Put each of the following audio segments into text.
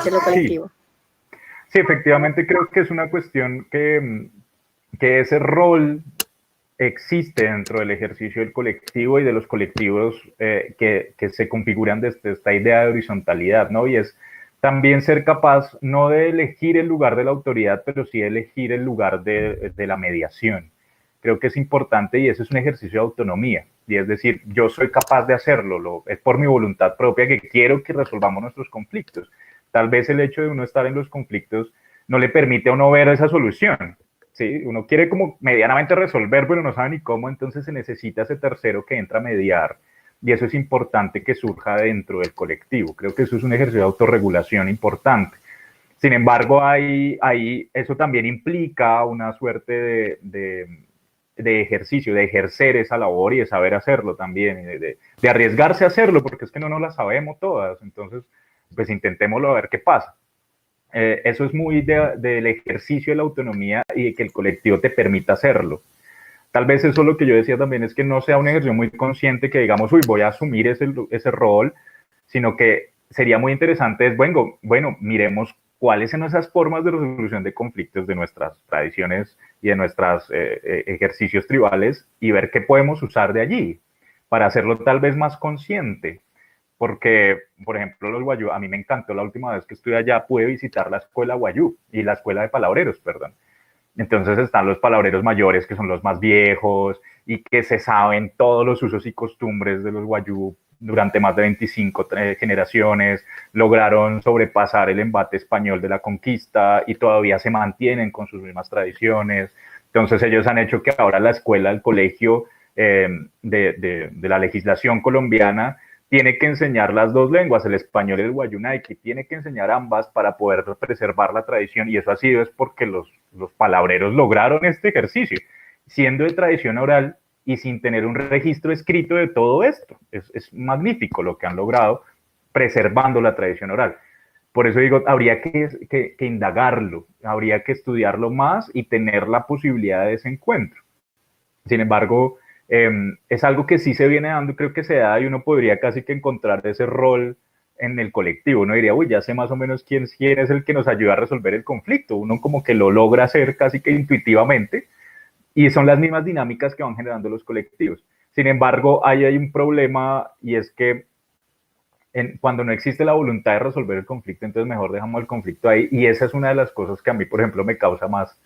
de lo Sí, colectivo. sí, efectivamente creo que es una cuestión que ese rol existe dentro del ejercicio del colectivo y de los colectivos que se configuran desde esta idea de horizontalidad, ¿no? Y es también ser capaz no de elegir el lugar de la autoridad, pero sí de elegir el lugar de la mediación. Creo que es importante y eso es un ejercicio de autonomía. Y es decir, yo soy capaz de hacerlo, es por mi voluntad propia que quiero que resolvamos nuestros conflictos. Tal vez el hecho de uno estar en los conflictos no le permite a uno ver esa solución. ¿Sí? Uno quiere como medianamente resolver, pero no sabe ni cómo, entonces se necesita ese tercero que entra a mediar. Y eso es importante que surja dentro del colectivo. Creo que eso es un ejercicio de autorregulación importante. Sin embargo, eso también implica una suerte de ejercicio, de ejercer esa labor y de saber hacerlo también, de arriesgarse a hacerlo, porque es que no nos la sabemos todas. Entonces, pues intentémoslo a ver qué pasa. Eso es muy del ejercicio de la autonomía y de que el colectivo te permita hacerlo. Tal vez eso es lo que yo decía también, es que no sea un ejercicio muy consciente que digamos, uy, voy a asumir ese rol, sino que sería muy interesante, es bueno, miremos cuáles son esas formas de resolución de conflictos de nuestras tradiciones y de nuestros ejercicios tribales y ver qué podemos usar de allí para hacerlo tal vez más consciente. Porque, por ejemplo, los guayú, a mí me encantó la última vez que estuve allá, pude visitar la escuela guayú y la escuela de palabreros, perdón. Entonces están los palabreros mayores, que son los más viejos y que se saben todos los usos y costumbres de los guayú durante más de 25 generaciones, lograron sobrepasar el embate español de la conquista y todavía se mantienen con sus mismas tradiciones. Entonces ellos han hecho que ahora la escuela, el colegio de la legislación colombiana tiene que enseñar las dos lenguas, el español y el guayunaiki, tiene que enseñar ambas para poder preservar la tradición y eso ha sido es porque los palabreros lograron este ejercicio, siendo de tradición oral y sin tener un registro escrito de todo esto. Es magnífico lo que han logrado preservando la tradición oral. Por eso digo, habría que indagarlo, habría que estudiarlo más y tener la posibilidad de ese encuentro. Sin embargo, es algo que sí se viene dando, creo que se da y uno podría casi que encontrar ese rol en el colectivo. Uno diría, uy, ya sé más o menos quién es el que nos ayuda a resolver el conflicto. Uno como que lo logra hacer casi que intuitivamente y son las mismas dinámicas que van generando los colectivos. Sin embargo, ahí hay un problema y es que cuando no existe la voluntad de resolver el conflicto, entonces mejor dejamos el conflicto ahí y esa es una de las cosas que a mí, por ejemplo, me causa más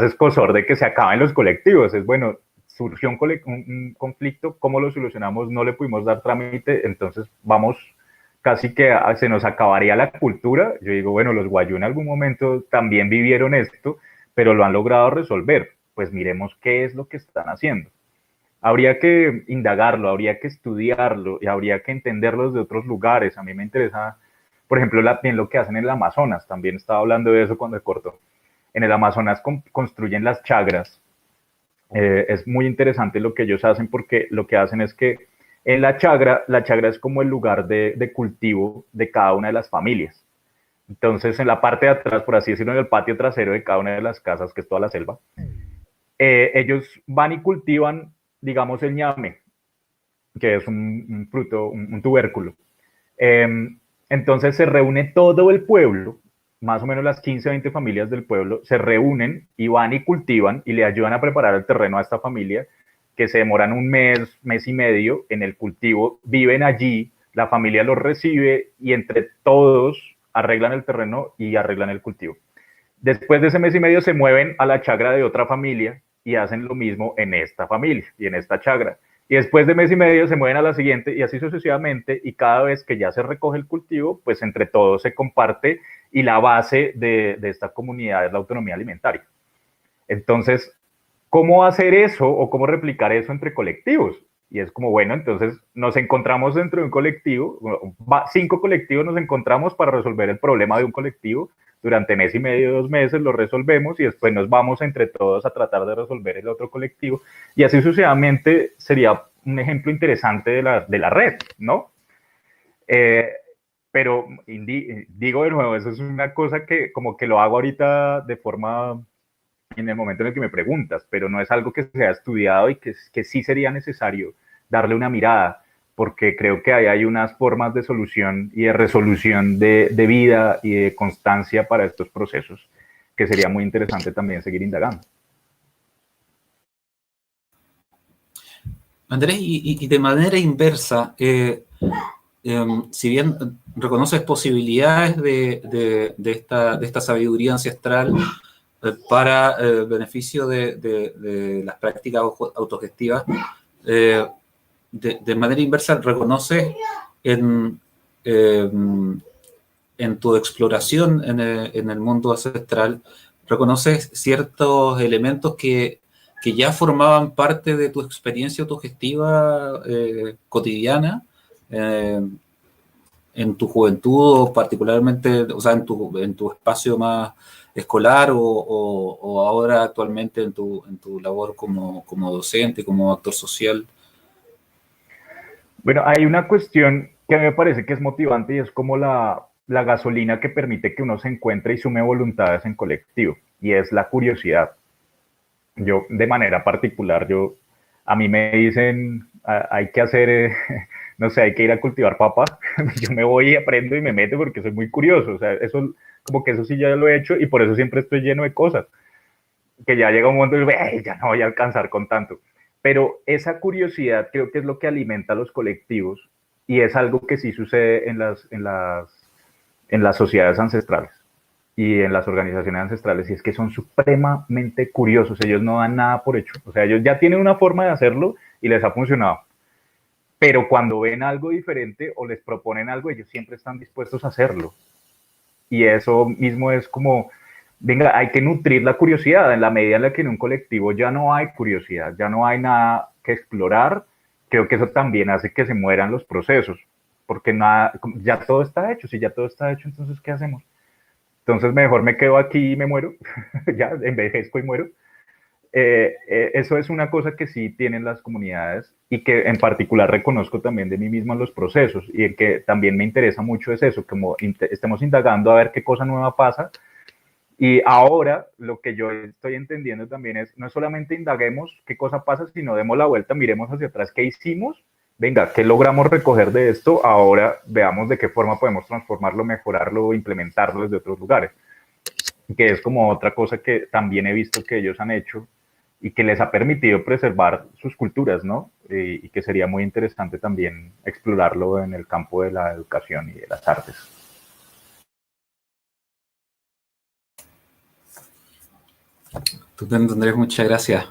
escosor de que se acaben los colectivos. Es bueno, surgió un conflicto, ¿cómo lo solucionamos? No le pudimos dar trámite, entonces vamos casi que se nos acabaría la cultura. Yo digo, bueno, los guayú en algún momento también vivieron esto, pero lo han logrado resolver. Pues miremos qué es lo que están haciendo. Habría que indagarlo, habría que estudiarlo y habría que entenderlo de otros lugares. A mí me interesa, por ejemplo, bien lo que hacen en el Amazonas. También estaba hablando de eso cuando cortó. En el Amazonas construyen las chagras. Es muy interesante lo que ellos hacen porque lo que hacen es que en la chagra es como el lugar de cultivo de cada una de las familias. Entonces, en la parte de atrás, por así decirlo, en el patio trasero de cada una de las casas, que es toda la selva, ellos van y cultivan, digamos, el ñame, que es un fruto, un tubérculo. Eh, entonces se reúne todo el pueblo, más o menos las 15 o 20 familias del pueblo, se reúnen y van y cultivan y le ayudan a preparar el terreno a esta familia, que se demoran un mes y medio en el cultivo, viven allí, la familia los recibe y entre todos arreglan el terreno y arreglan el cultivo. Después de ese mes y medio se mueven a la chagra de otra familia y hacen lo mismo en esta familia y en esta chagra. Y después de mes y medio se mueven a la siguiente y así sucesivamente. Y cada vez que ya se recoge el cultivo, pues entre todos se comparte y la base de esta comunidad es la autonomía alimentaria. Entonces, ¿cómo hacer eso o cómo replicar eso entre colectivos? Y es como, bueno, entonces nos encontramos dentro de un colectivo, 5 colectivos nos encontramos para resolver el problema de un colectivo, durante mes y medio, 2 meses lo resolvemos y después nos vamos entre todos a tratar de resolver el otro colectivo y así sucesivamente sería un ejemplo interesante de la red, ¿no? Eh, pero digo de nuevo, eso es una cosa que como que lo hago ahorita de forma en el momento en el que me preguntas, pero no es algo que se ha estudiado y que sí sería necesario darle una mirada. porque creo que ahí hay unas formas de solución y de resolución de vida y de constancia para estos procesos que sería muy interesante también seguir indagando. Andrés, y de manera inversa, si bien reconoces posibilidades de esta sabiduría ancestral para beneficio de las prácticas autogestivas, de manera inversa reconoces en, eh, en tu exploración en el mundo ancestral, reconoces ciertos elementos que ya formaban parte de tu experiencia autogestiva cotidiana, eh, en tu juventud, particularmente, o sea, en tu espacio más escolar o ahora actualmente en tu labor como docente, como actor social. Bueno, hay una cuestión que a mí me parece que es motivante y es como la gasolina que permite que uno se encuentre y sume voluntades en colectivo, y es la curiosidad. Yo, de manera particular, a mí me dicen, hay que hacer, no sé, hay que ir a cultivar papa. Yo me voy y aprendo y me meto porque soy muy curioso. O sea, eso, como que eso sí ya lo he hecho y por eso siempre estoy lleno de cosas. Que ya llega un momento y digo, ya no voy a alcanzar con tanto. Pero esa curiosidad creo que es lo que alimenta a los colectivos y es algo que sí sucede en las sociedades ancestrales y en las organizaciones ancestrales, y es que son supremamente curiosos, ellos no dan nada por hecho, o sea, ellos ya tienen una forma de hacerlo y les ha funcionado, pero cuando ven algo diferente o les proponen algo, ellos siempre están dispuestos a hacerlo, y eso mismo es como, venga, hay que nutrir la curiosidad, en la medida en la que en un colectivo ya no hay curiosidad, ya no hay nada que explorar, creo que eso también hace que se mueran los procesos, porque nada, ya todo está hecho, si ya todo está hecho, entonces, ¿qué hacemos? Entonces mejor me quedo aquí y me muero, ya envejezco y muero. Eso es una cosa que sí tienen las comunidades y que en particular reconozco también de mí mismo en los procesos y en que también me interesa mucho es eso, como estemos indagando a ver qué cosa nueva pasa. Y ahora lo que yo estoy entendiendo también es, no solamente indaguemos qué cosa pasa, sino demos la vuelta, miremos hacia atrás qué hicimos, venga, qué logramos recoger de esto, ahora veamos de qué forma podemos transformarlo, mejorarlo, implementarlo desde otros lugares, que es como otra cosa que también he visto que ellos han hecho y que les ha permitido preservar sus culturas, ¿no? Y que sería muy interesante también explorarlo en el campo de la educación y de las artes. Estupendo, Andrés, muchas gracias.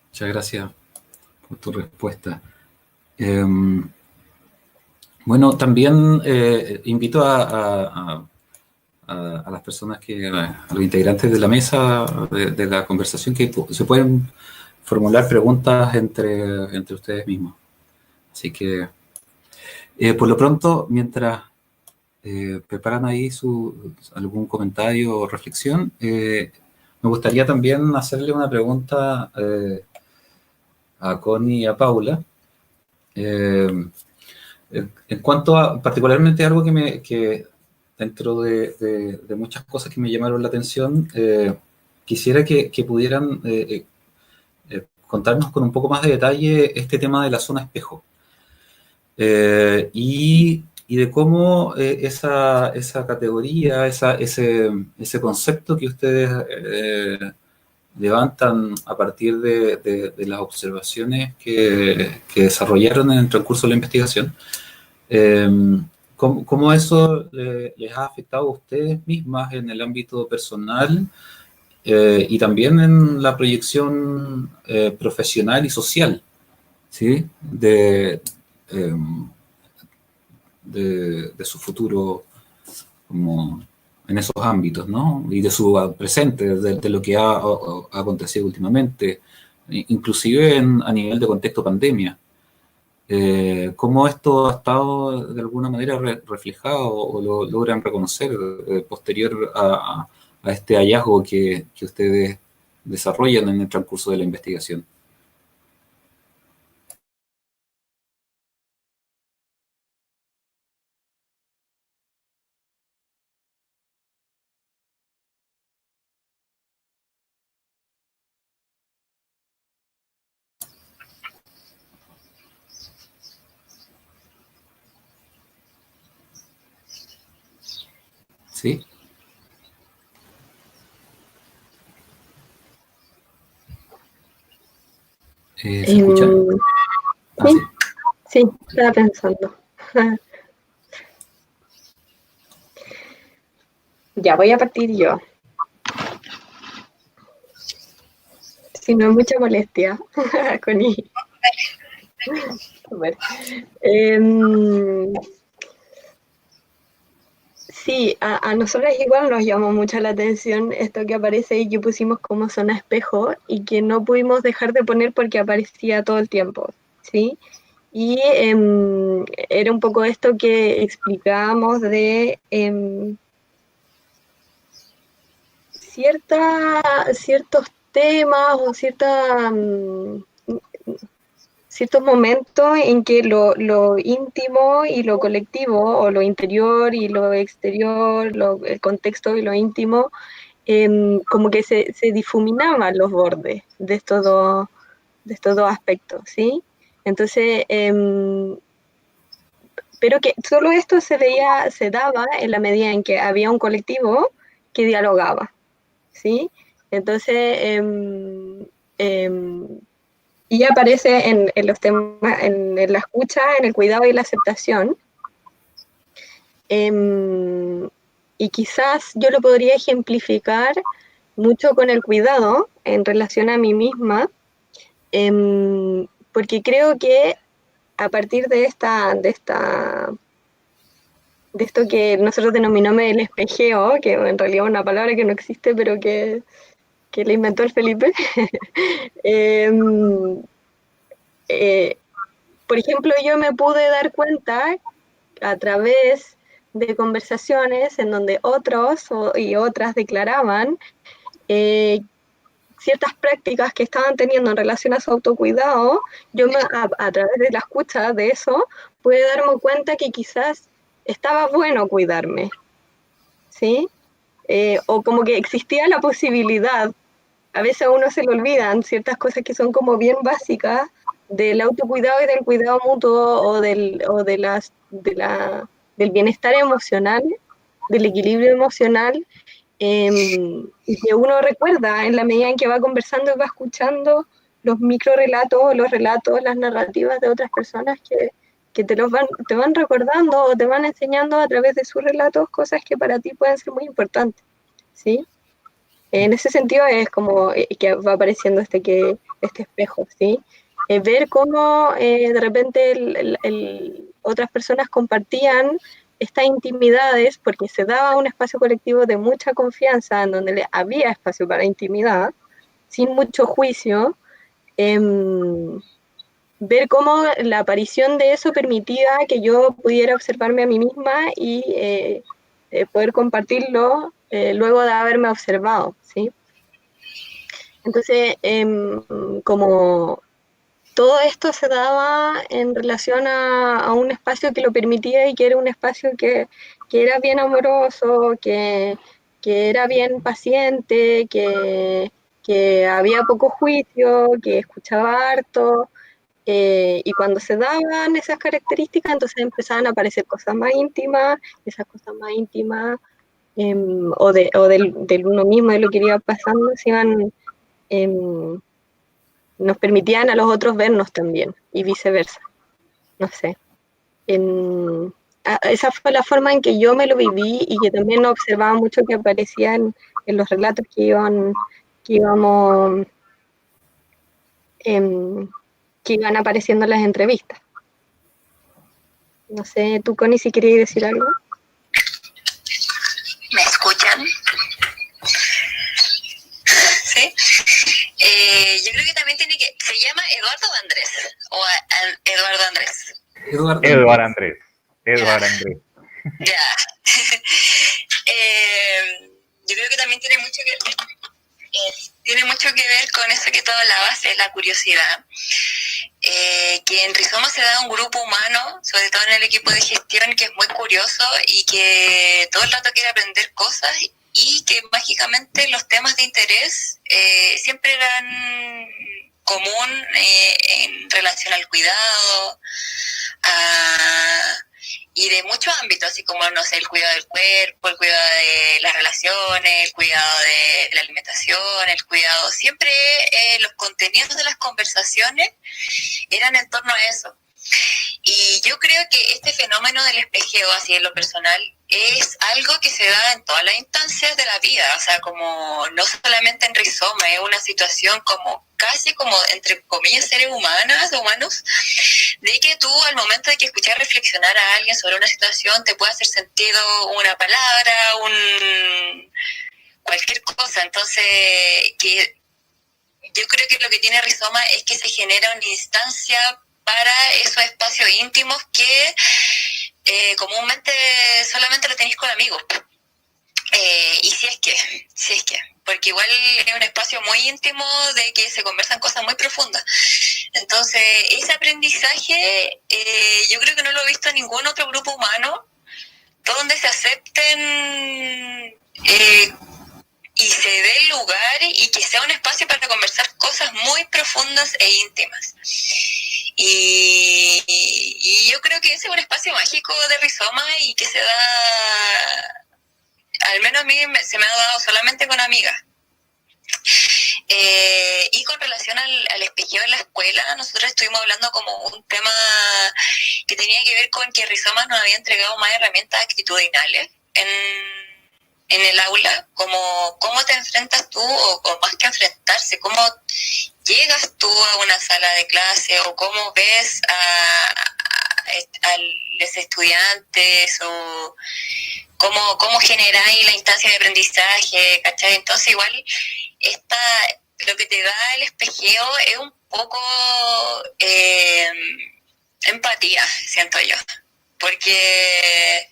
Muchas gracias por tu respuesta. Bueno, también invito a las personas a los integrantes de la mesa, de la conversación, que se pueden formular preguntas entre ustedes mismos. Así que, por lo pronto, mientras preparan ahí algún comentario o reflexión, me gustaría también hacerle una pregunta a Connie y a Paula. En cuanto a, particularmente algo que dentro de muchas cosas que me llamaron la atención, quisiera que pudieran contarnos con un poco más de detalle este tema de la zona espejo. Y de cómo esa categoría, ese concepto que ustedes levantan a partir de las observaciones que desarrollaron en el transcurso de la investigación, ¿cómo eso les ha afectado a ustedes mismas en el ámbito personal y también en la proyección profesional y social, ¿sí? De su futuro como en esos ámbitos, ¿no? Y de su presente, de lo que ha acontecido últimamente, inclusive a nivel de contexto pandemia. ¿Cómo esto ha estado de alguna manera reflejado o lo logran reconocer posterior a este hallazgo que ustedes desarrollan en el transcurso de la investigación? ¿Sí? ¿Se escuchan? Ah, Sí, sí. sí, estaba pensando. Ya voy a partir yo. Si no es mucha molestia, Connie. Super. Sí, a nosotras igual nos llamó mucho la atención esto que aparece y que pusimos como zona espejo y que no pudimos dejar de poner porque aparecía todo el tiempo, ¿sí? Y era un poco esto que explicábamos de ciertos temas o ciertos momentos en que lo íntimo y lo colectivo, o lo interior y lo exterior, el contexto y lo íntimo, como que se difuminaban los bordes de estos dos aspectos, ¿sí? Entonces, pero que solo esto se daba en la medida en que había un colectivo que dialogaba, ¿sí? Entonces, y aparece en los temas, en la escucha, en el cuidado y la aceptación. Y quizás yo lo podría ejemplificar mucho con el cuidado en relación a mí misma, porque creo que a partir de esto que nosotros denominamos el espejeo, que en realidad es una palabra que no existe, pero que le inventó el Felipe, eh, eh, por ejemplo, yo me pude dar cuenta a través de conversaciones en donde otros y otras declaraban eh, ciertas prácticas que estaban teniendo en relación a su autocuidado, a través de la escucha de eso, pude darme cuenta que quizás estaba bueno cuidarme, ¿sí? O como que existía la posibilidad. A veces a uno se le olvidan ciertas cosas que son como bien básicas del autocuidado y del cuidado mutuo del bienestar emocional, del equilibrio emocional, y que uno recuerda en la medida en que va conversando y va escuchando los micro relatos o los relatos, las narrativas de otras personas que te van recordando o te van enseñando a través de sus relatos cosas que para ti pueden ser muy importantes, ¿sí? En ese sentido es como que va apareciendo este espejo, ¿sí? Ver cómo de repente otras personas compartían estas intimidades porque se daba un espacio colectivo de mucha confianza en donde había espacio para intimidad, sin mucho juicio, ver cómo la aparición de eso permitía que yo pudiera observarme a mí misma y poder compartirlo luego de haberme observado, ¿sí? Entonces, como todo esto se daba en relación a un espacio que lo permitía y que era un espacio que era bien amoroso, que era bien paciente, que había poco juicio, que escuchaba harto. Y cuando se daban esas características, entonces empezaban a aparecer cosas más íntimas, esas cosas más íntimas, del uno mismo, de lo que iba pasando, se iban nos permitían a los otros vernos también y viceversa. No sé. Esa fue la forma en que yo me lo viví y que también observaba mucho que aparecía en los relatos que íbamos que iban apareciendo en las entrevistas. No sé, tú, Connie, si querías decir algo. ¿Me escuchan? ¿Sí? Yo creo que también tiene que... ¿Se llama Eduardo Andrés? ¿O Eduardo Andrés? Eduardo Andrés. Eduardo Andrés. Ya. Yo creo que también tiene mucho que ver con eso que tú hablabas, de la curiosidad. Que en Rizoma se da un grupo humano, sobre todo en el equipo de gestión, que es muy curioso y que todo el rato quiere aprender cosas y que mágicamente los temas de interés siempre eran común en relación al cuidado, y de muchos ámbitos, así como, no sé, el cuidado del cuerpo, el cuidado de las relaciones, el cuidado de la alimentación, el cuidado, siempre los contenidos de las conversaciones eran en torno a eso. Y yo creo que este fenómeno del espejeo, así en lo personal, es algo que se da en todas las instancias de la vida, o sea, como no solamente en Rizoma, es una situación como casi como, entre comillas, seres humanos, de que tú al momento de que escuchar reflexionar a alguien sobre una situación te puede hacer sentido una palabra, cualquier cosa. Entonces, que yo creo que lo que tiene Rizoma es que se genera una instancia para esos espacios íntimos que comúnmente solamente lo tenéis con amigos. Y si es que, porque igual es un espacio muy íntimo de que se conversan cosas muy profundas. Entonces, ese aprendizaje yo creo que no lo he visto en ningún otro grupo humano donde se acepten y se dé el lugar y que sea un espacio para conversar cosas muy profundas e íntimas. Y yo creo que ese es un espacio mágico de Rizoma y que se da, al menos a mí se me ha dado solamente con amigas. Y con relación al espejeo en la escuela, nosotros estuvimos hablando como un tema que tenía que ver con que Rizoma nos había entregado más herramientas actitudinales en el aula, como cómo te enfrentas tú, o más que enfrentarse, cómo llegas tú a una sala de clase, o cómo ves a los estudiantes, o cómo generáis la instancia de aprendizaje, ¿cachai? Entonces igual lo que te da el espejeo es un poco empatía, siento yo, porque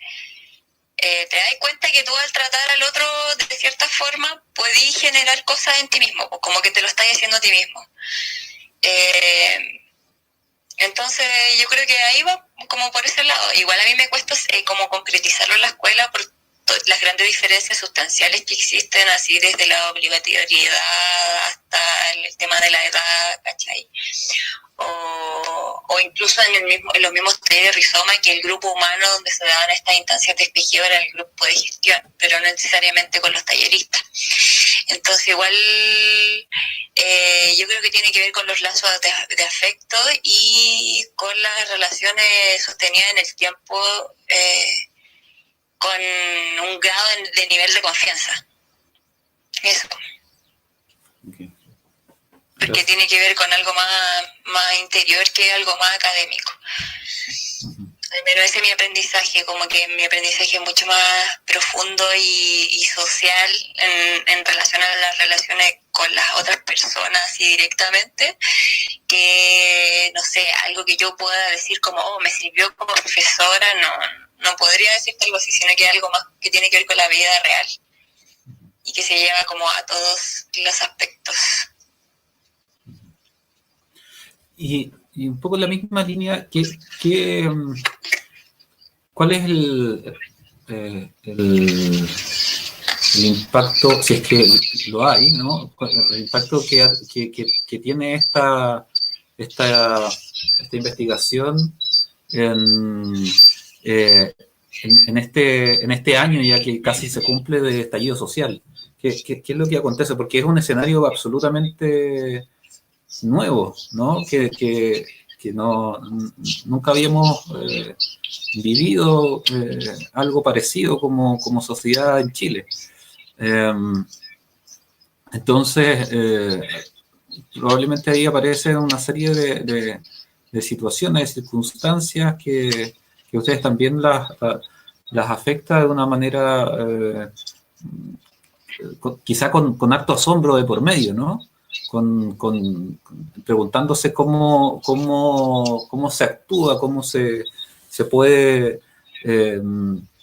te das cuenta que tú al tratar al otro de cierta forma podís generar cosas en ti mismo, como que te lo estás haciendo a ti mismo. Entonces yo creo que ahí va como por ese lado. Igual a mí me cuesta como concretizarlo en la escuela por las grandes diferencias sustanciales que existen, así desde la obligatoriedad hasta el tema de la edad, ¿cachai? O incluso en los mismos talleres de Rizoma, que el grupo humano donde se daban estas instancias de espejeo era el grupo de gestión, pero no necesariamente con los talleristas. Entonces igual yo creo que tiene que ver con los lazos de afecto y con las relaciones sostenidas en el tiempo con un grado de nivel de confianza. Eso. Okay. Porque tiene que ver con algo más interior que algo más académico. Al menos ese es mi aprendizaje, como que mi aprendizaje es mucho más profundo y social en relación a las relaciones con las otras personas así directamente, que, no sé, algo que yo pueda decir como, me sirvió como profesora, no podría decirte algo así, sino que es algo más que tiene que ver con la vida real y que se lleva como a todos los aspectos. Y un poco en la misma línea, ¿cuál es el impacto, si es que lo hay, ¿no? El impacto que tiene esta investigación en este año, ya que casi se cumple de estallido social? ¿Qué es lo que acontece? Porque es un escenario absolutamente nuevo, ¿no? Que nunca habíamos vivido algo parecido como sociedad en Chile. Entonces, probablemente ahí aparece una serie de situaciones, de circunstancias que ustedes también las afecta de una manera, quizá con harto asombro de por medio, ¿no? Preguntándose cómo se actúa, cómo se puede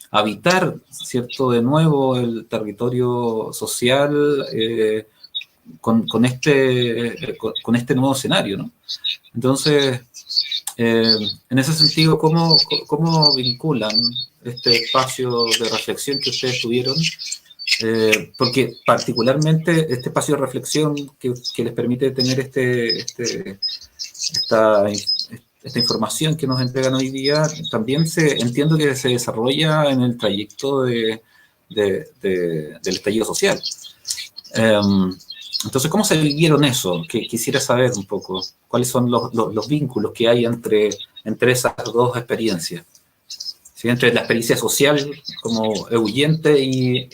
habitar, ¿cierto?, de nuevo el territorio social con este nuevo escenario, ¿no? Entonces, en ese sentido, ¿cómo vinculan este espacio de reflexión que ustedes tuvieron? Porque particularmente este espacio de reflexión que les permite tener esta información que nos entregan hoy día también entiendo que se desarrolla en el trayecto del estallido social. Entonces, ¿cómo se vivieron eso? Quisiera saber un poco cuáles son los vínculos que hay entre esas dos experiencias. ¿Sí? Entre la experiencia social como huyente y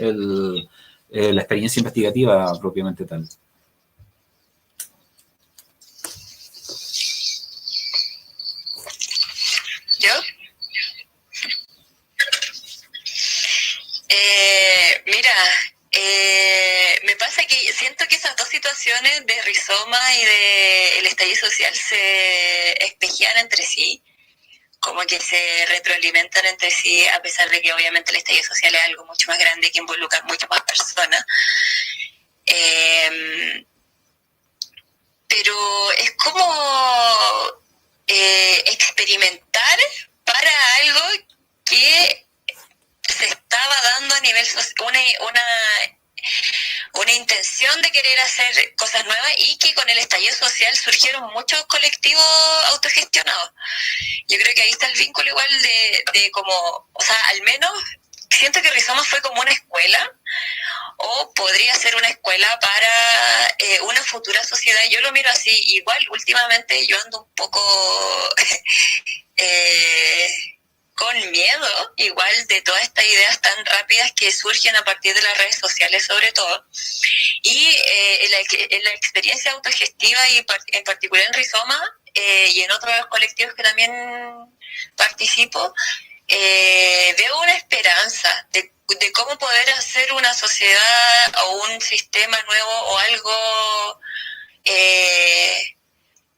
la experiencia investigativa propiamente tal. ¿Yo? Mira, me pasa que siento que esas dos situaciones de Rizoma y de el estallido social se espejean entre sí, como que se retroalimentan entre sí, a pesar de que obviamente el estallido social es algo mucho más grande que involucra muchas más personas. Pero es como experimentar para algo que se estaba dando a nivel social, una intención de querer hacer cosas nuevas, y que con el estallido social surgieron muchos colectivos autogestionados. Yo creo que ahí está el vínculo igual de como, o sea, al menos siento que Rizoma fue como una escuela, o podría ser una escuela para una futura sociedad. Yo lo miro así. Igual últimamente yo ando un poco con miedo, igual, de todas estas ideas tan rápidas que surgen a partir de las redes sociales sobre todo. Y en la experiencia autogestiva, y en particular en Rizoma, y en otros colectivos que también participo, veo una esperanza de cómo poder hacer una sociedad o un sistema nuevo o algo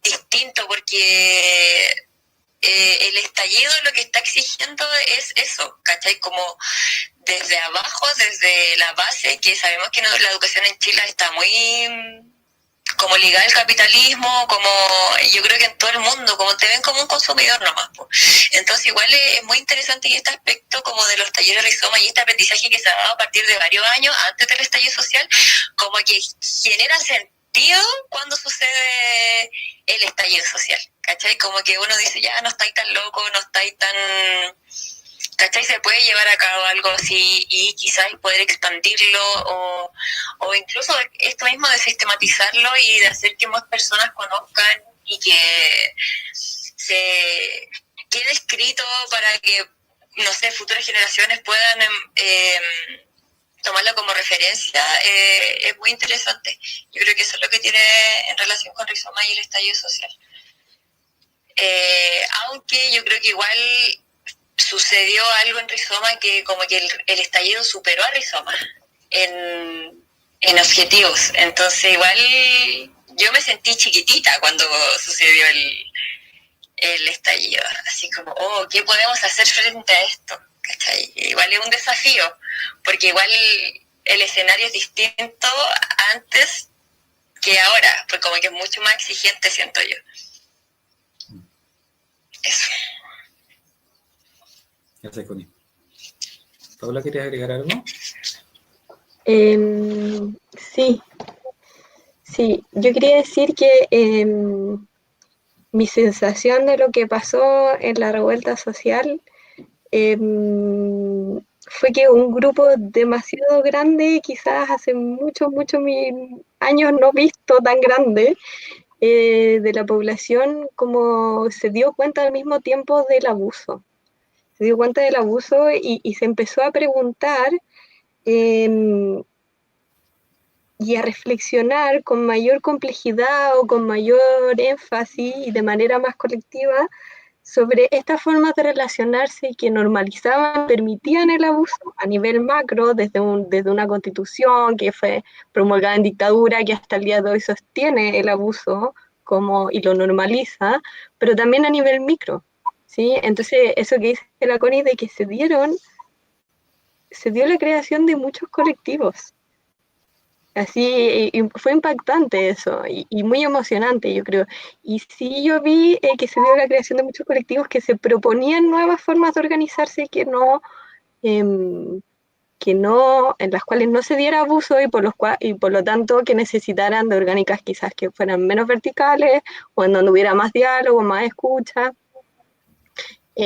distinto, porque el estallido lo que está exigiendo es eso, ¿cachai? Como desde abajo, desde la base, que sabemos que la educación en Chile está muy como ligada al capitalismo, como yo creo que en todo el mundo, como te ven como un consumidor nomás, pues. Entonces igual es muy interesante, y este aspecto como de los talleres Rizoma y este aprendizaje que se ha dado a partir de varios años antes del estallido social, como que genera sentido cuando sucede el estallido social, ¿cachai? Como que uno dice, ya no estáis tan loco, no estáis tan... ¿cachai? Se puede llevar a cabo algo así, y quizás poder expandirlo, o incluso esto mismo de sistematizarlo y de hacer que más personas conozcan, y que se quede escrito para que, no sé, futuras generaciones puedan tomarlo como referencia. Es muy interesante. Yo creo que eso es lo que tiene en relación con Rizoma y el estallido social. Aunque yo creo que igual sucedió algo en Rizoma, que como que el estallido superó a Rizoma en objetivos. Entonces igual yo me sentí chiquitita cuando sucedió el estallido, así como, ¿qué podemos hacer frente a esto? ¿Cachai? Igual es un desafío, porque igual el escenario es distinto antes que ahora, pues como que es mucho más exigente, siento yo. Eso. Gracias, Connie. ¿Paula, querías agregar algo? Sí, yo quería decir que mi sensación de lo que pasó en la revuelta social fue que un grupo demasiado grande, quizás hace muchos años no visto tan grande, de la población, como se dio cuenta al mismo tiempo del abuso. Se dio cuenta del abuso y se empezó a preguntar y a reflexionar con mayor complejidad o con mayor énfasis y de manera más colectiva sobre estas formas de relacionarse que normalizaban, permitían el abuso a nivel macro, desde una constitución que fue promulgada en dictadura, que hasta el día de hoy sostiene el abuso y lo normaliza, pero también a nivel micro, ¿sí? Entonces, eso que dice la Connie de que se dio la creación de muchos colectivos. Así, y fue impactante eso, y muy emocionante, yo creo. Y sí, yo vi que se dio la creación de muchos colectivos que se proponían nuevas formas de organizarse, que no en las cuales no se diera abuso y por lo tanto que necesitaran de orgánicas quizás que fueran menos verticales o en donde hubiera más diálogo, más escucha,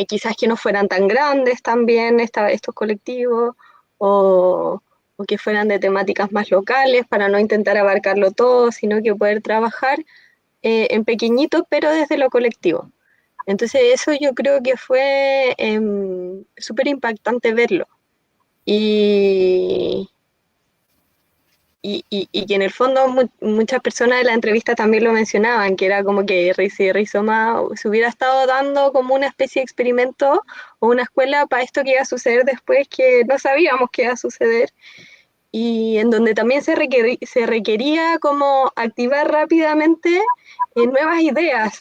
quizás que no fueran tan grandes también estos colectivos o que fueran de temáticas más locales para no intentar abarcarlo todo, sino que poder trabajar en pequeñito pero desde lo colectivo. Entonces eso yo creo que fue súper impactante verlo. Y que en el fondo muchas personas de la entrevista también lo mencionaban, que era como que si Rizoma se hubiera estado dando como una especie de experimento o una escuela para esto que iba a suceder después, que no sabíamos que iba a suceder, y en donde también se requería como activar rápidamente nuevas ideas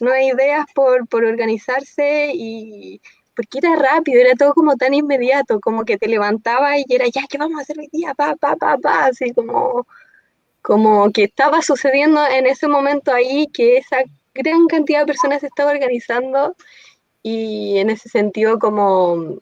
por organizarse y porque era rápido, era todo como tan inmediato, como que te levantaba y era ya, ¿qué vamos a hacer hoy día? Así como que estaba sucediendo en ese momento ahí, que esa gran cantidad de personas se estaba organizando y en ese sentido como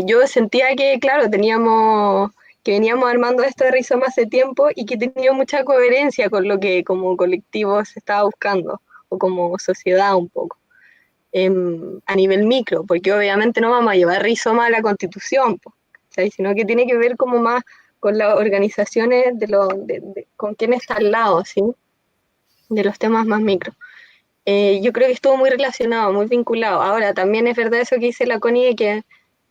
yo sentía que, claro, que veníamos armando esto de Rizoma hace tiempo y que tenía mucha coherencia con lo que como colectivo se estaba buscando, o como sociedad un poco, a nivel micro, porque obviamente no vamos a llevar Rizoma a la Constitución, ¿sabes? Sino que tiene que ver como más con las organizaciones con quién está al lado, ¿sí? De los temas más micro. Yo creo que estuvo muy relacionado, muy vinculado. Ahora, también es verdad eso que dice la Connie, de que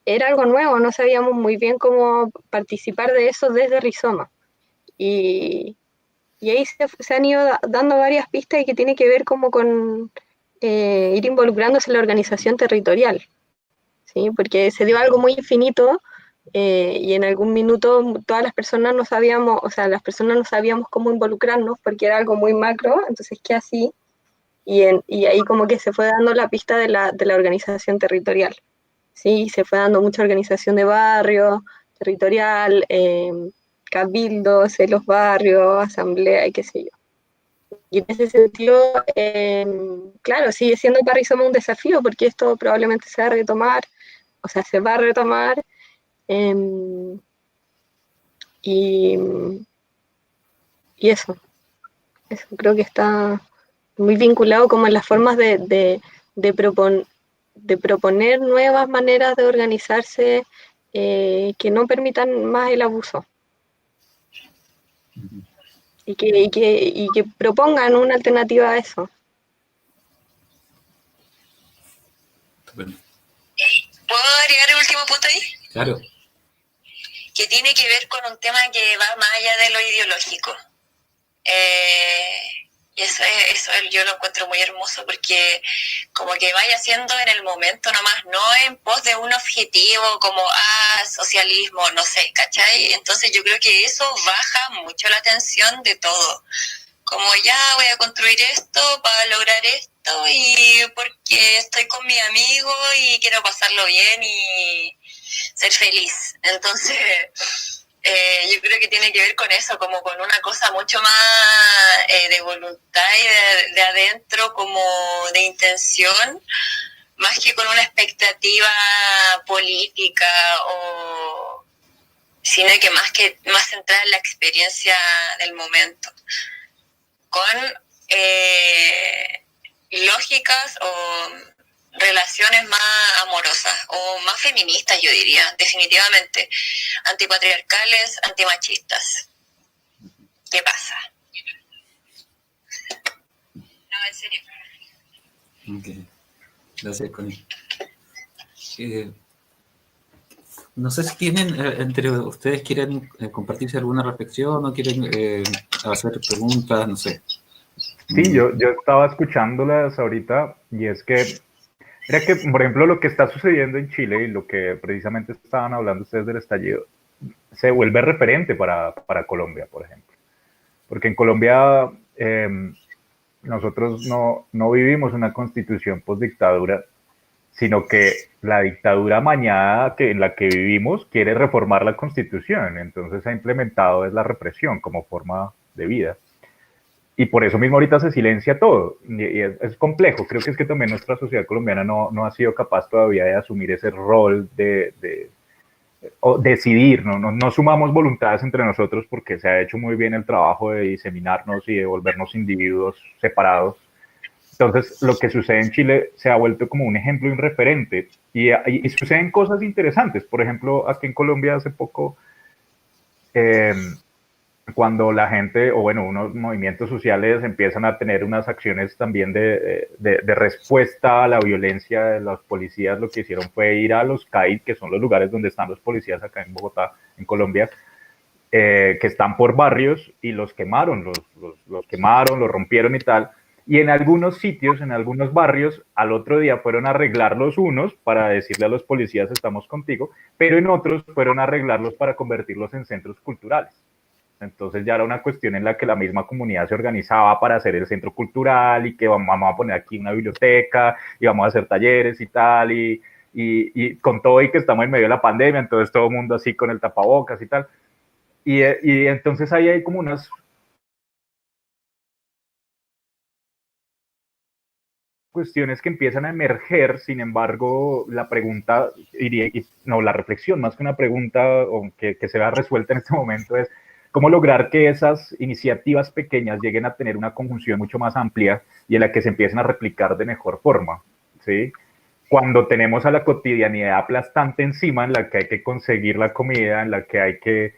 era algo nuevo, no sabíamos muy bien cómo participar de eso desde Rizoma. Y ahí se han ido dando varias pistas y que tiene que ver como con ir involucrándose en la organización territorial, ¿sí? Porque se dio algo muy infinito y en algún minuto todas las personas no sabíamos, o sea, las personas no sabíamos cómo involucrarnos porque era algo muy macro, entonces, ¿qué así? Y ahí como que se fue dando la pista de la organización territorial. Sí, se fue dando mucha organización de barrio, territorial, cabildos en los barrios, asamblea y qué sé yo. Y en ese sentido, claro, sigue siendo para Rizoma un desafío porque esto probablemente se va a retomar, o sea, se va a retomar, y, y eso creo que está muy vinculado como en las formas de proponer nuevas maneras de organizarse que no permitan más el abuso y que propongan una alternativa a eso. Estupendo. ¿Puedo agregar el último punto ahí? Claro. Que tiene que ver con un tema que va más allá de lo ideológico. Y eso yo lo encuentro muy hermoso porque como que vaya siendo en el momento nomás, no en pos de un objetivo como socialismo, no sé, ¿cachai? Entonces yo creo que eso baja mucho la tensión de todo. Como ya voy a construir esto para lograr esto y porque estoy con mi amigo y quiero pasarlo bien y ser feliz. Entonces yo creo que tiene que ver con eso, como con una cosa mucho más de voluntad y de adentro, como de intención, más que con una expectativa política, sino que más centrada en la experiencia del momento, con lógicas o relaciones más amorosas o más feministas, yo diría, definitivamente, antipatriarcales, antimachistas. ¿Qué pasa? No, en serio. Okay. Gracias, Connie. No sé si tienen, entre ustedes quieren compartirse alguna reflexión o quieren hacer preguntas, no sé. Sí, yo estaba escuchándolas ahorita y es que, mira que, por ejemplo, lo que está sucediendo en Chile y lo que precisamente estaban hablando ustedes del estallido, se vuelve referente para Colombia, por ejemplo. Porque en Colombia nosotros no vivimos una constitución postdictadura, sino que la dictadura amañada en la que vivimos quiere reformar la constitución, entonces ha implementado es la represión como forma de vida. Y por eso mismo ahorita se silencia todo, y es complejo. Creo que es que también nuestra sociedad colombiana no ha sido capaz todavía de asumir ese rol de o decidir, no sumamos voluntades entre nosotros porque se ha hecho muy bien el trabajo de diseminarnos y de volvernos individuos separados. Entonces, lo que sucede en Chile se ha vuelto como un ejemplo y un referente. Y suceden cosas interesantes. Por ejemplo, aquí en Colombia hace poco, cuando la gente, o bueno, unos movimientos sociales empiezan a tener unas acciones también de respuesta a la violencia de los policías, lo que hicieron fue ir a los CAI, que son los lugares donde están los policías acá en Bogotá, en Colombia, que están por barrios, y los quemaron, los quemaron, los rompieron y tal. Y en algunos sitios, en algunos barrios, al otro día fueron a arreglarlos unos para decirle a los policías estamos contigo, pero en otros fueron a arreglarlos para convertirlos en centros culturales. Entonces ya era una cuestión en la que la misma comunidad se organizaba para hacer el centro cultural y que vamos a poner aquí una biblioteca y vamos a hacer talleres y tal, y con todo y que estamos en medio de la pandemia, entonces todo el mundo así con el tapabocas y tal. Y entonces ahí hay como unas cuestiones que empiezan a emerger. Sin embargo, la pregunta, la reflexión, más que una pregunta o que se vea resuelta en este momento, es cómo lograr que esas iniciativas pequeñas lleguen a tener una conjunción mucho más amplia y en la que se empiecen a replicar de mejor forma, ¿sí? Cuando tenemos a la cotidianidad aplastante encima, en la que hay que conseguir la comida, en la que hay que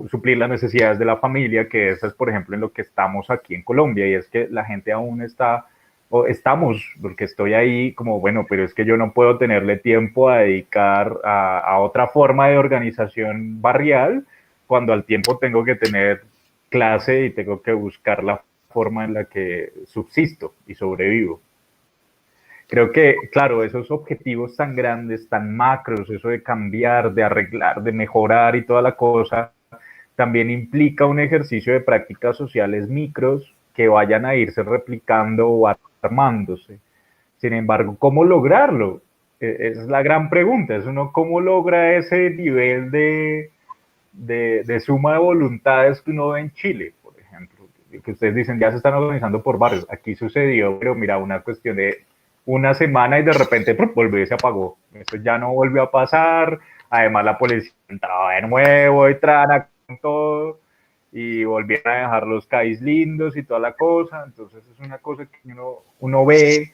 suplir las necesidades de la familia, que eso es, por ejemplo, en lo que estamos aquí en Colombia, y es que la gente aún está, o estamos, porque estoy ahí como, bueno, pero es que yo no puedo tenerle tiempo a dedicar a otra forma de organización barrial, cuando al tiempo tengo que tener clase y tengo que buscar la forma en la que subsisto y sobrevivo. Creo que, claro, esos objetivos tan grandes, tan macros, eso de cambiar, de arreglar, de mejorar y toda la cosa, también implica un ejercicio de prácticas sociales micros que vayan a irse replicando o armándose. Sin embargo, ¿cómo lograrlo? Es la gran pregunta. Es uno, ¿cómo logra ese nivel de suma de voluntades que uno ve en Chile, por ejemplo? Que ustedes dicen, ya se están organizando por barrios. Aquí sucedió, pero mira, una cuestión de una semana y de repente volvió y se apagó. Eso ya no volvió a pasar. Además, la policía entraba de nuevo y trana con todo, y volvieron a dejar los CAIs lindos y toda la cosa. Entonces es una cosa que uno ve,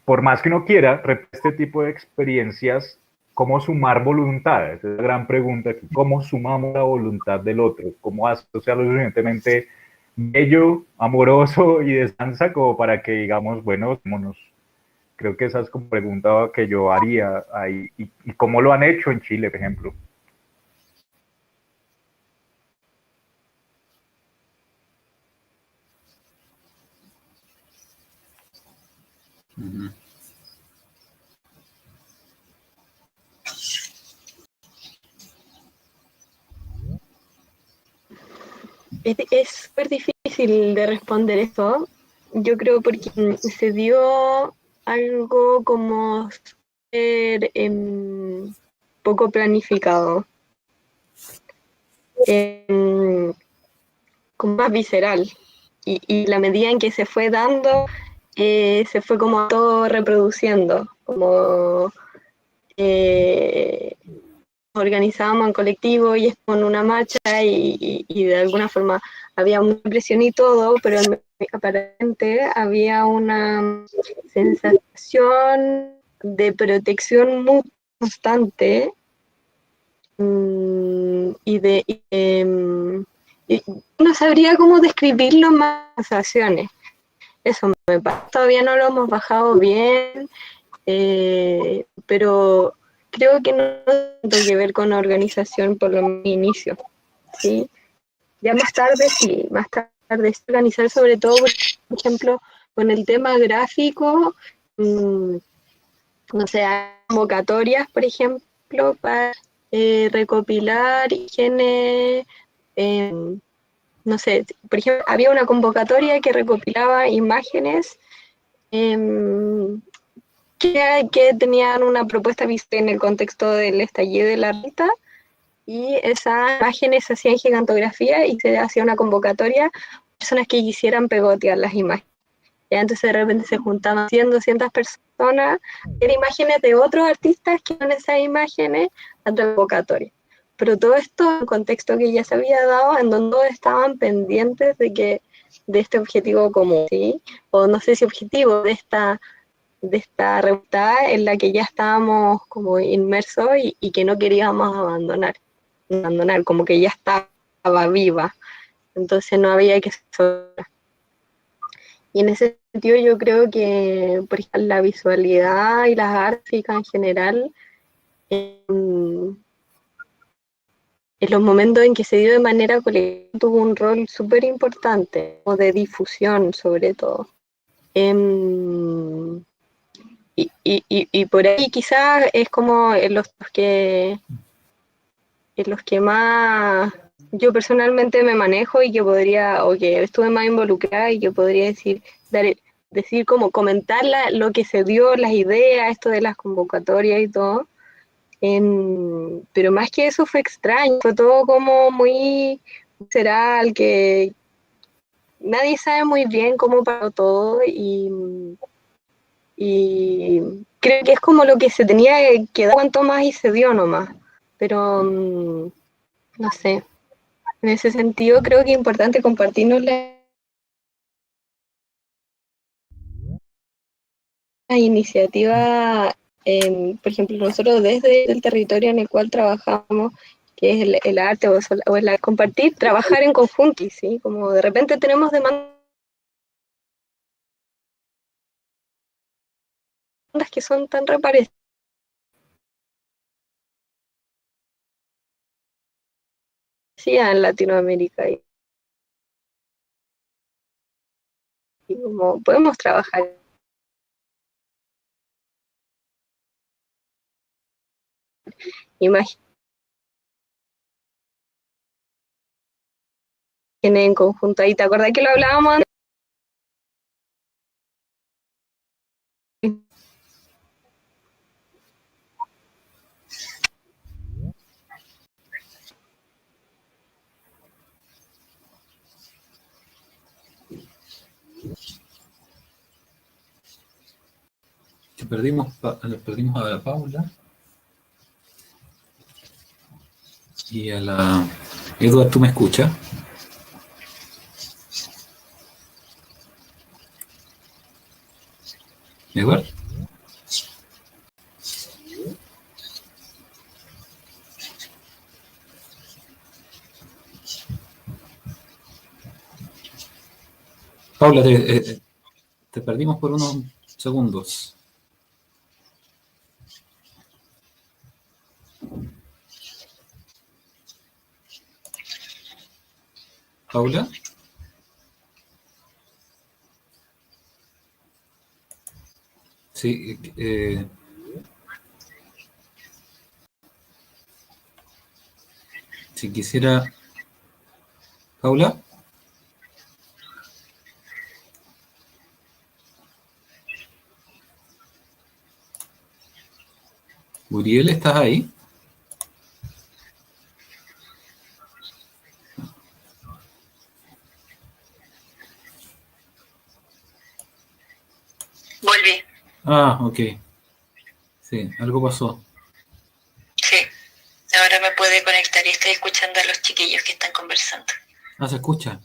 por más que uno quiera, este tipo de experiencias, ¿cómo sumar voluntades? Es la gran pregunta. ¿Cómo sumamos la voluntad del otro? ¿Cómo hacer sea lo suficientemente bello, amoroso y de danza como para que digamos, bueno, vámonos? Creo que esa es como pregunta que yo haría ahí. ¿Y cómo lo han hecho en Chile, por ejemplo? Uh-huh. Es súper difícil de responder esto. Yo creo porque se dio algo como ser poco planificado, como más visceral. Y la medida en que se fue dando, se fue como todo reproduciendo, como organizábamos en colectivo y con una marcha y de alguna forma había mucha presión y todo, pero aparentemente había una sensación de protección muy constante y no sabría cómo describirlo más sensaciones. Eso me pasa. Todavía no lo hemos bajado bien, pero creo que no tiene que ver con la organización por lo inicio, ¿sí? Ya más tarde sí, más tarde es organizar sobre todo, por ejemplo, con el tema gráfico, no sé, convocatorias, por ejemplo, para recopilar imágenes, no sé, por ejemplo, había una convocatoria que recopilaba imágenes que tenían una propuesta vista en el contexto del estallido de la Rita, y esas imágenes se hacían gigantografía y se hacía una convocatoria a personas que quisieran pegotear las imágenes. Y entonces de repente se juntaban 100, 200 personas, eran imágenes de otros artistas que eran esas imágenes a través de convocatoria. Pero todo esto en un contexto que ya se había dado, en donde todos estaban pendientes de este objetivo común, ¿sí? O no sé si objetivo, de esta revolta en la que ya estábamos como inmersos y que no queríamos abandonar, como que ya estaba viva, entonces no había que soltar. Y en ese sentido yo creo que, por ejemplo, la visualidad y las artes en general, en los momentos en que se dio de manera colectiva, tuvo un rol súper importante, o de difusión sobre todo. Y por ahí quizás es como en los que más yo personalmente me manejo y que podría, o que estuve más involucrada y que podría decir como comentar lo que se dio, las ideas, esto de las convocatorias y todo. Pero más que eso fue extraño, fue todo como muy visceral, que nadie sabe muy bien cómo pasó todo y creo que es como lo que se tenía que dar cuanto más y se dio nomás. Pero no sé, en ese sentido creo que es importante compartirnos la iniciativa, por ejemplo, nosotros desde el territorio en el cual trabajamos, que es el arte o el compartir, trabajar en conjunto, ¿sí? Como de repente tenemos demandas que son tan reparecidas en Latinoamérica y como podemos trabajar. Imaginen en conjunto ahí, ¿te acordás que lo hablábamos antes? Perdimos a la Paula y a la... Eduard, ¿tú me escuchas? Eduard. Paula, te perdimos por unos segundos. Paula. Sí, si quisiera... Paula. Uriel, ¿estás ahí? Volví. Ah, ok. Sí, algo pasó. Sí, ahora me puede conectar y estoy escuchando a los chiquillos que están conversando. Ah, ¿se escucha?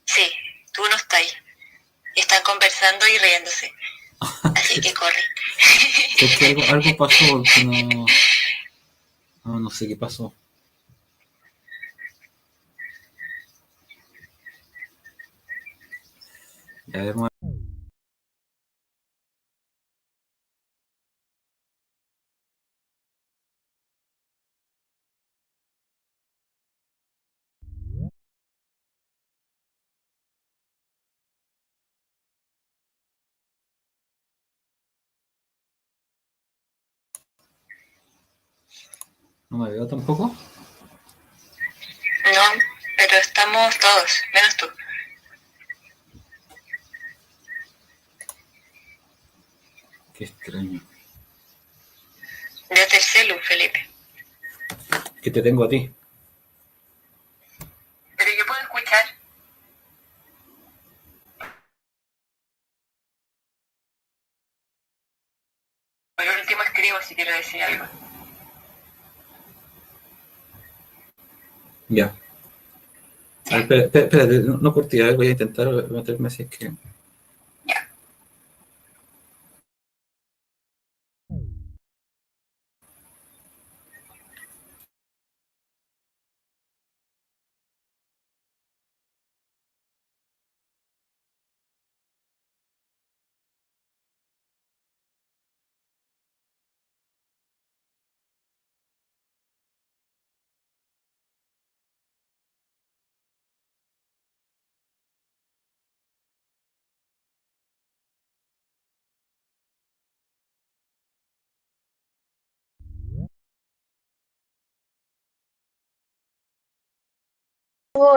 Sí, tú no estás ahí. Están conversando y riéndose. Así que corre. Es que algo pasó, no sé qué pasó. Ya vemos. No me veo tampoco. No, pero estamos todos, menos tú. Qué extraño. Desde el celu, Felipe. Que te tengo a ti. Pero yo puedo escuchar. escribo si quiero decir algo. Ya. A ver, espérate, no corté, voy a intentar meterme si es que...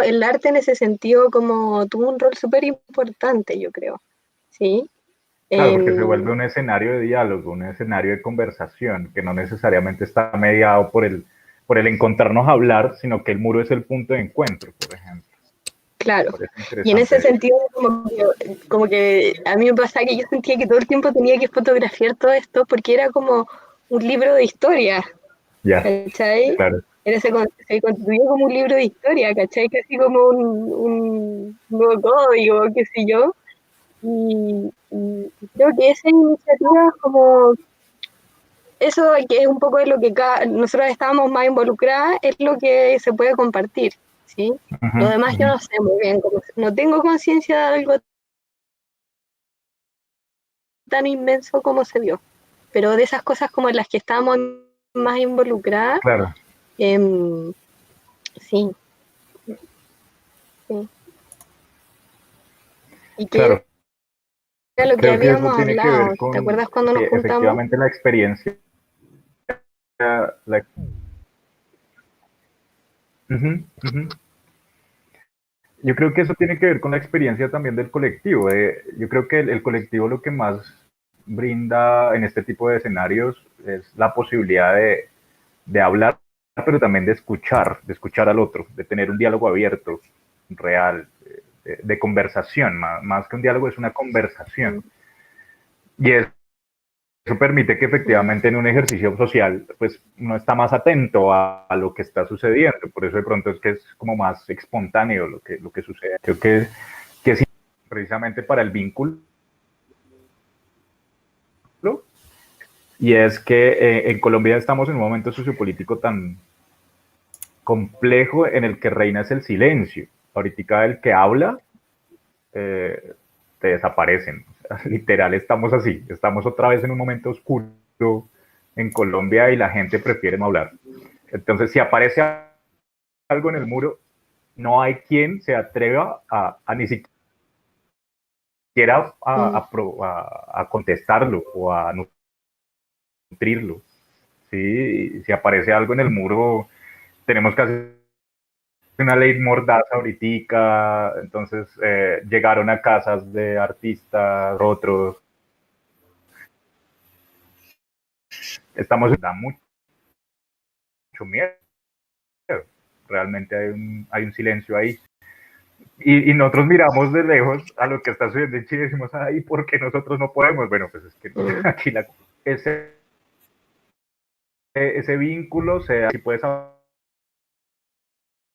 El arte en ese sentido como tuvo un rol súper importante, yo creo, ¿sí? Claro, porque se vuelve un escenario de diálogo, un escenario de conversación, que no necesariamente está mediado por el encontrarnos a hablar, sino que el muro es el punto de encuentro, por ejemplo. Claro, y en ese sentido como que a mí me pasaba que yo sentía que todo el tiempo tenía que fotografiar todo esto porque era como un libro de historia, Ya, ¿cachai? claro. Se constituyó como un libro de historia, ¿cachai? Casi como un nuevo código, qué sé yo. Y creo que esa iniciativa como eso que es un poco de lo que nosotros estábamos más involucradas es lo que se puede compartir, ¿sí? Lo demás yo no sé muy bien, no tengo conciencia de algo tan inmenso como se vio, pero de esas cosas como en las que estábamos más involucradas, Claro. Sí. Sí. ¿Y qué Claro. era lo que Creo que eso habíamos tiene que hablado? ver con ¿Te acuerdas cuando nos que juntamos? efectivamente la experiencia... Yo creo que eso tiene que ver con la experiencia también del colectivo. Yo creo que el colectivo lo que más brinda en este tipo de escenarios es la posibilidad de hablar, pero también de escuchar al otro, de tener un diálogo abierto, real, de conversación, más que un diálogo es una conversación. Y eso permite que efectivamente en un ejercicio social, pues uno está más atento a lo que está sucediendo. Por eso de pronto es que es como más espontáneo lo que sucede. Creo que es precisamente para el vínculo. Y es que en Colombia estamos en un momento sociopolítico tan complejo en el que reina es el silencio. Ahorita el que habla te desaparecen. Literal, estamos así. Estamos otra vez en un momento oscuro en Colombia y la gente prefiere no hablar. Entonces, si aparece algo en el muro, no hay quien se atreva a ni siquiera a contestarlo o a nutrirlo. ¿Sí? Si aparece algo en el muro, tenemos que hacer una ley mordaza ahorita, entonces llegaron a casas de artistas, otros. Estamos da mucho miedo. Realmente hay un silencio ahí. Y nosotros miramos de lejos a lo que está sucediendo en Chile y decimos, ay, ¿por qué nosotros no podemos? Bueno, pues es que aquí ese vínculo, si puedes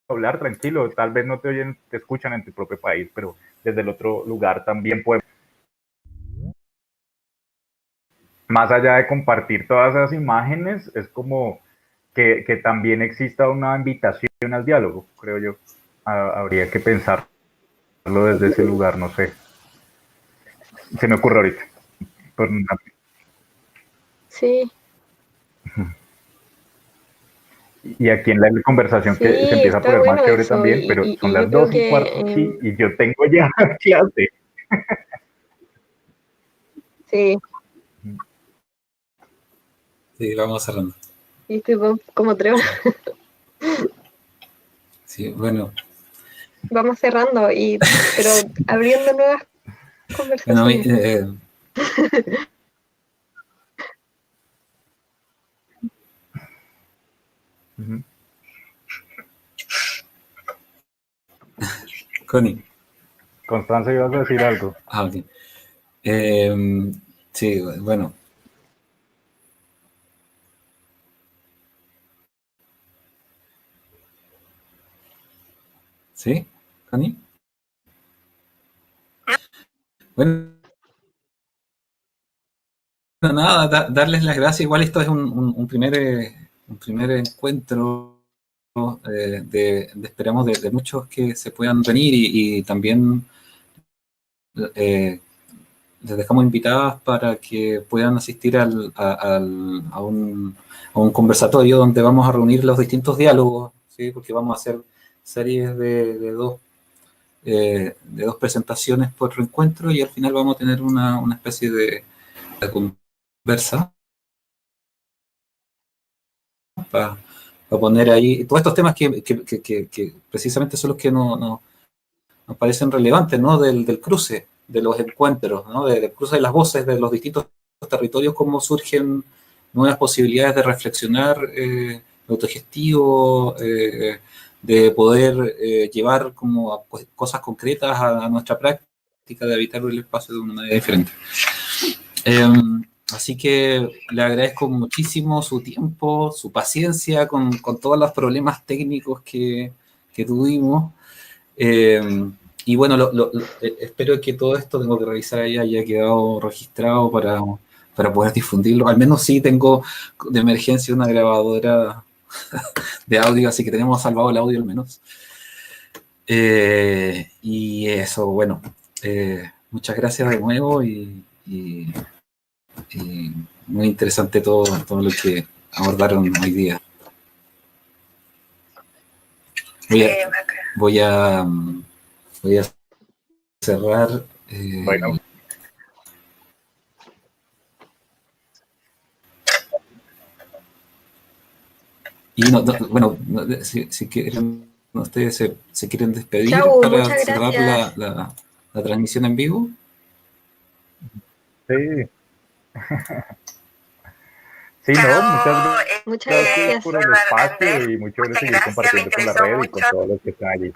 hablar tranquilo, tal vez no te oyen, te escuchan en tu propio país, pero desde el otro lugar también podemos. Más allá de compartir todas esas imágenes, es como que también exista una invitación al diálogo, creo yo. Habría que pensarlo desde ese lugar, no sé. Se me ocurre ahorita. Sí. Y aquí en la conversación Sí, que se empieza a está poner más bueno chévere eso. también, pero son Yo las creo 2:15 aquí y yo tengo ya clase. Sí. Sí, vamos cerrando. Y estoy como 3 horas. Sí, bueno. Vamos cerrando, pero abriendo nuevas conversaciones. Bueno, Connie. Constanza, ibas a decir algo. Ok. Sí, bueno. ¿Sí, Connie? Bueno, nada, darles las gracias. Igual esto es un primer encuentro esperamos de muchos que se puedan venir y también les dejamos invitadas para que puedan asistir a un conversatorio donde vamos a reunir los distintos diálogos, ¿sí? Porque vamos a hacer series de dos presentaciones por reencuentro y al final vamos a tener una especie de conversa para poner ahí todos estos temas que precisamente son los que nos parecen relevantes, ¿no? Del cruce, de los encuentros, ¿no? Del cruce de las voces de los distintos territorios, cómo surgen nuevas posibilidades de reflexionar, autogestivo, de poder llevar como cosas concretas a nuestra práctica de habitar el espacio de una manera diferente. Así que le agradezco muchísimo su tiempo, su paciencia con todos los problemas técnicos que tuvimos. Y bueno, espero que todo esto, tengo que revisar ahí, haya quedado registrado para poder difundirlo. Al menos sí tengo de emergencia una grabadora de audio, así que tenemos salvado el audio al menos. Y eso, bueno, muchas gracias de nuevo y muy interesante todo lo que abordaron hoy día. Voy a cerrar. Bueno. Y bueno, si quieren, ustedes se quieren despedir. Chau, para muchas cerrar gracias. la transmisión en vivo. Sí. Sí, no, muchas Muchas gracias por el espacio y muy chévere seguir compartiendo con la red y con todos los que están allí.